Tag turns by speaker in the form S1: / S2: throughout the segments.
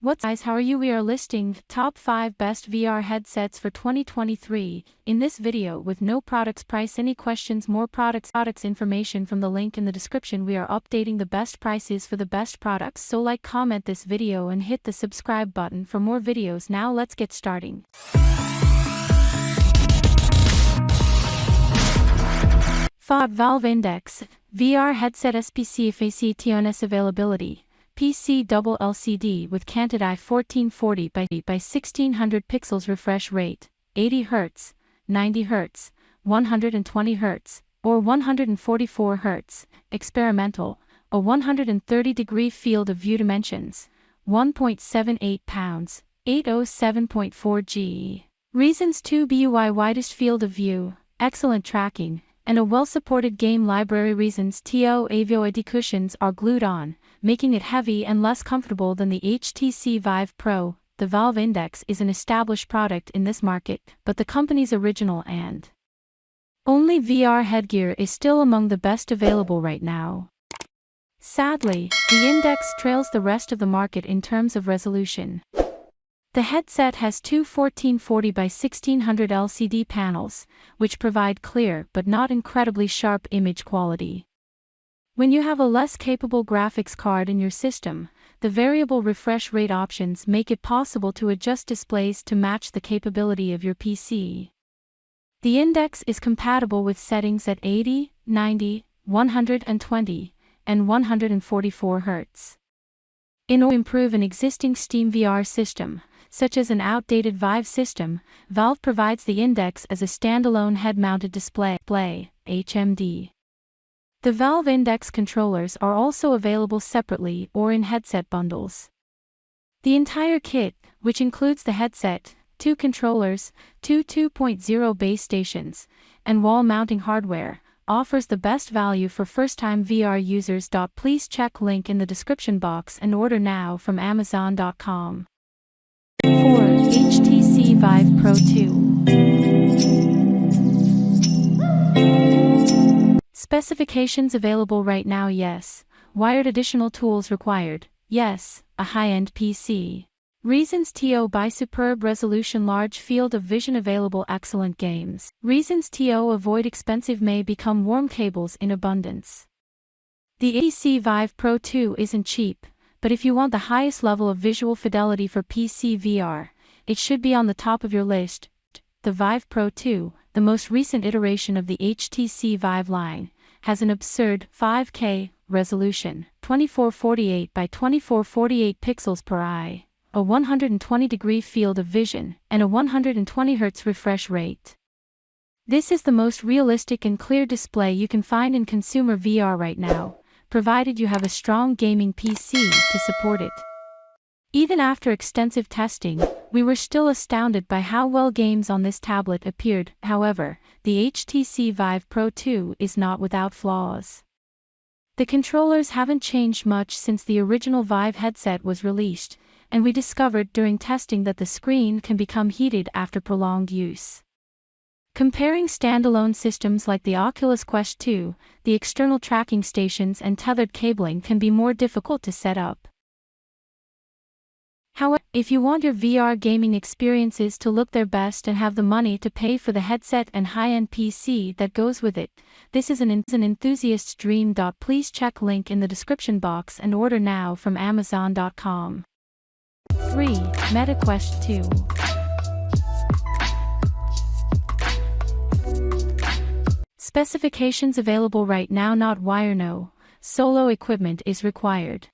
S1: What's up guys, how are you? We are listing top 5 best VR headsets for 2023. In this video with no products price, any questions, more products information from the link in the description. We are updating the best prices for the best products, so like, comment this video and hit the subscribe button for more videos. Now let's get starting. Valve Index VR headset SPC FACTONS availability. PC double LCD with canted eye 1440 by 1600 pixels refresh rate, 80 Hz, 90 Hz, 120 Hz, or 144 Hz, experimental, a 130-degree field of view dimensions, 1.78 pounds, 807.4 G. Reasons 2 BUI widest field of view, excellent tracking, and a well-supported game library. Reasons TO AVIO cushions are glued on, making it heavy and less comfortable than the HTC Vive Pro. The Valve Index is an established product in this market, but the company's original and only VR headgear is still among the best available right now. Sadly, the Index trails the rest of the market in terms of resolution. The headset has two 1440 by 1600 LCD panels, which provide clear but not incredibly sharp image quality. When you have a less capable graphics card in your system, the variable refresh rate options make it possible to adjust displays to match the capability of your PC. The Index is compatible with settings at 80, 90, 120, and 144 Hz. In order to improve an existing Steam VR system, such as an outdated Vive system, Valve provides the Index as a standalone head-mounted display (HMD). The Valve Index controllers are also available separately or in headset bundles. The entire kit, which includes the headset, 2 controllers, 2 2.0 base stations, and wall-mounting hardware, offers the best value for first-time VR users. Please check link in the description box and order now from Amazon.com. 4. HTC Vive Pro 2. Specifications available right now. Yes. Wired additional tools required. Yes. A high-end PC. Reasons TO by superb resolution, large field of vision available, excellent games. Reasons TO avoid expensive may become warm cables in abundance. The HTC Vive Pro 2 isn't cheap, but if you want the highest level of visual fidelity for PC VR, it should be on the top of your list. The Vive Pro 2, the most recent iteration of the HTC Vive line, has an absurd 5K resolution, 2448 by 2448 pixels per eye, a 120-degree field of vision, and a 120 Hz refresh rate. This is the most realistic and clear display you can find in consumer VR right now, provided you have a strong gaming PC to support it. Even after extensive testing, we were still astounded by how well games on this tablet appeared. However, the HTC Vive Pro 2 is not without flaws. The controllers haven't changed much since the original Vive headset was released, and we discovered during testing that the screen can become heated after prolonged use. Comparing standalone systems like the Oculus Quest 2, the external tracking stations and tethered cabling can be more difficult to set up. However, if you want your VR gaming experiences to look their best and have the money to pay for the headset and high-end PC that goes with it, this is an enthusiast's dream. Please check link in the description box and order now from Amazon.com. 3. Meta Quest 2. Specifications available right now. Not wire, no solo equipment is required.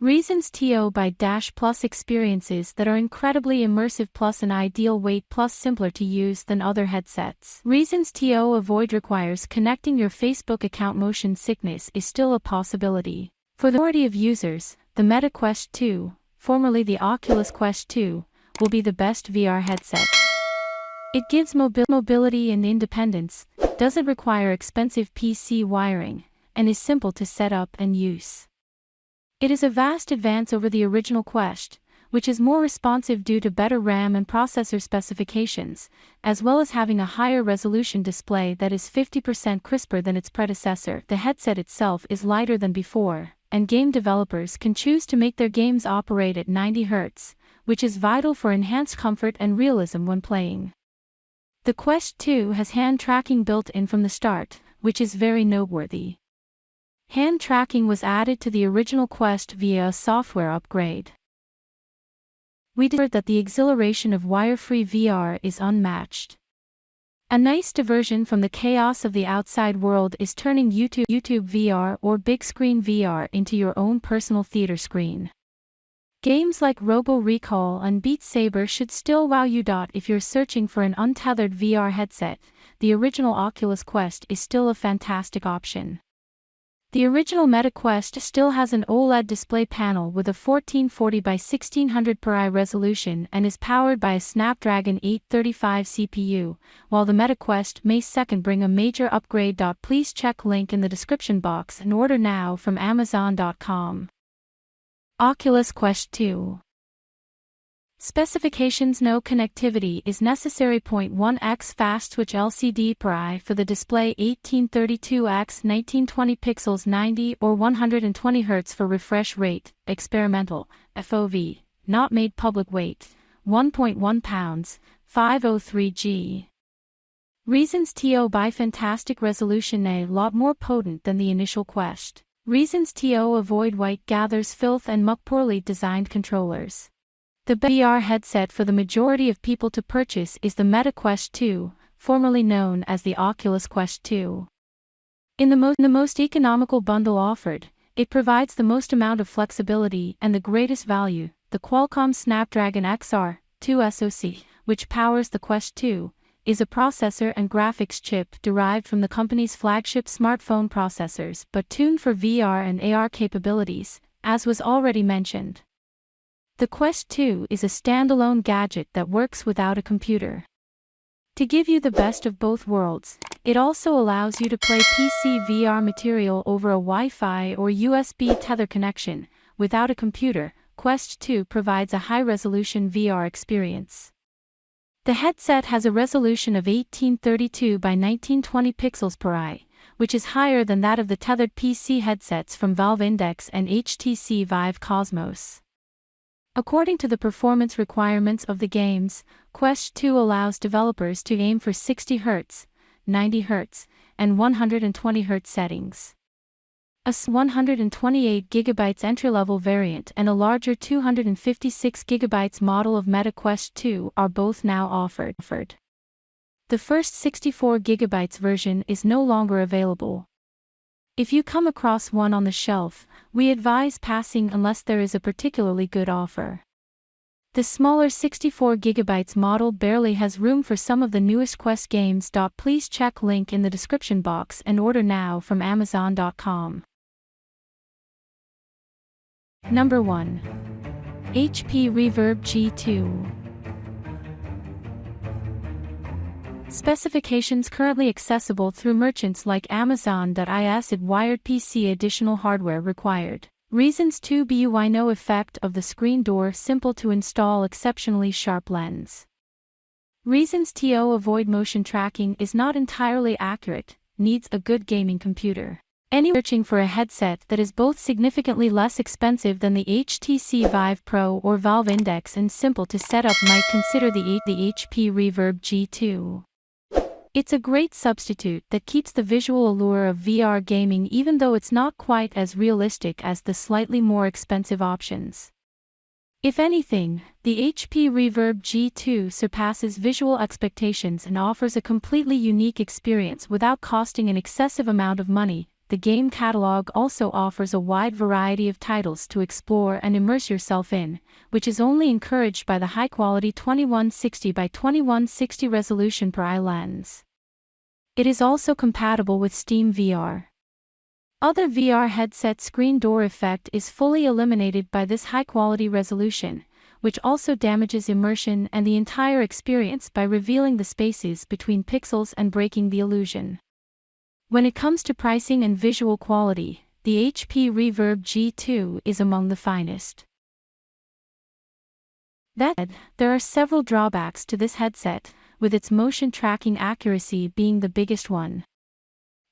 S1: Reasons TO by plus experiences that are incredibly immersive plus an ideal weight plus simpler to use than other headsets. Reasons TO avoid requires connecting your Facebook account. Motion sickness is still a possibility. For the majority of users, the Meta Quest 2, formerly the Oculus Quest 2, will be the best VR headset. It gives mobility and independence, doesn't require expensive PC wiring, and is simple to set up and use. It is a vast advance over the original Quest, which is more responsive due to better RAM and processor specifications, as well as having a higher resolution display that is 50% crisper than its predecessor. The headset itself is lighter than before, and game developers can choose to make their games operate at 90 Hz, which is vital for enhanced comfort and realism when playing. The Quest 2 has hand tracking built in from the start, which is very noteworthy. Hand tracking was added to the original Quest via a software upgrade. We discovered that the exhilaration of wire-free VR is unmatched. A nice diversion from the chaos of the outside world is turning YouTube VR or big screen VR into your own personal theater screen. Games like Robo Recall and Beat Saber should still wow you. If you're searching for an untethered VR headset, the original Oculus Quest is still a fantastic option. The original Meta Quest still has an OLED display panel with a 1440 by 1600 per eye resolution and is powered by a Snapdragon 835 CPU, while the Meta Quest may second bring a major upgrade. Please check link in the description box and order now from Amazon.com. Oculus Quest 2. Specifications: no connectivity is necessary. 0.1x fast switch LCD per eye for the display, 1832x 1920 pixels, 90 or 120 Hz for refresh rate, experimental, FOV, not made public. Weight, 1.1 pounds, 503 g. Reasons: TO by fantastic resolution, a lot more potent than the initial Quest. Reasons: TO avoid white gathers, filth and muck, poorly designed controllers. The best VR headset for the majority of people to purchase is the Meta Quest 2, formerly known as the Oculus Quest 2. In the most economical bundle offered, it provides the most amount of flexibility and the greatest value, the Qualcomm Snapdragon XR2 SoC, which powers the Quest 2, is a processor and graphics chip derived from the company's flagship smartphone processors but tuned for VR and AR capabilities, as was already mentioned. The Quest 2 is a standalone gadget that works without a computer. To give you the best of both worlds, it also allows you to play pcvr material over a Wi-Fi or USB tether connection. Without a computer, Quest 2 provides a high-resolution VR experience. The headset has a resolution of 1832 by 1920 pixels per eye, which is higher than that of the tethered PC headsets from Valve Index and HTC Vive Cosmos. According to the performance requirements of the games, Quest 2 allows developers to aim for 60 Hz, 90 Hz, and 120 Hz settings. A 128GB entry-level variant and a larger 256GB model of Meta Quest 2 are both now offered. The first 64GB version is no longer available. If you come across one on the shelf, we advise passing unless there is a particularly good offer. The smaller 64GB model barely has room for some of the newest Quest games. Please check link in the description box and order now from Amazon.com. Number 1. HP Reverb G2. Specifications currently accessible through merchants like Amazon.is. Wired PC, additional hardware required. Reasons: 2 BUI, no effect of the screen door, simple to install, exceptionally sharp lens. Reasons: TO avoid motion tracking, is not entirely accurate, needs a good gaming computer. Anyone searching for a headset that is both significantly less expensive than the HTC Vive Pro or Valve Index and simple to set up might consider the HP Reverb G2. It's a great substitute that keeps the visual allure of VR gaming even though it's not quite as realistic as the slightly more expensive options. If anything, the HP Reverb G2 surpasses visual expectations and offers a completely unique experience without costing an excessive amount of money. The game catalog also offers a wide variety of titles to explore and immerse yourself in, which is only encouraged by the high-quality 2160 by 2160 resolution per eye lens. It is also compatible with Steam VR. Other VR headset screen door effect is fully eliminated by this high-quality resolution, which also damages immersion and the entire experience by revealing the spaces between pixels and breaking the illusion. When it comes to pricing and visual quality, the HP Reverb G2 is among the finest. That said, there are several drawbacks to this headset, with its motion tracking accuracy being the biggest one.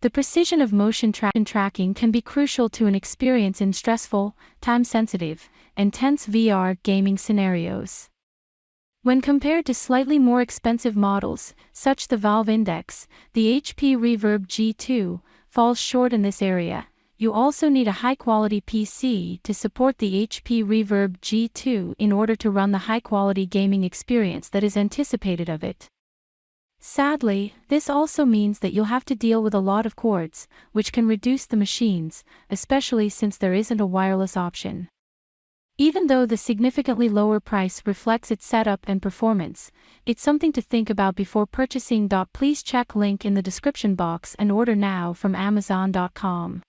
S1: The precision of motion tracking can be crucial to an experience in stressful, time-sensitive, and tense VR gaming scenarios. When compared to slightly more expensive models, such the Valve Index, the HP Reverb G2 falls short in this area. You also need a high-quality PC to support the HP Reverb G2 in order to run the high-quality gaming experience that is anticipated of it. Sadly, this also means that you'll have to deal with a lot of cords, which can reduce the machines, especially since there isn't a wireless option. Even though the significantly lower price reflects its setup and performance, it's something to think about before purchasing. Please check link in the description box and order now from Amazon.com.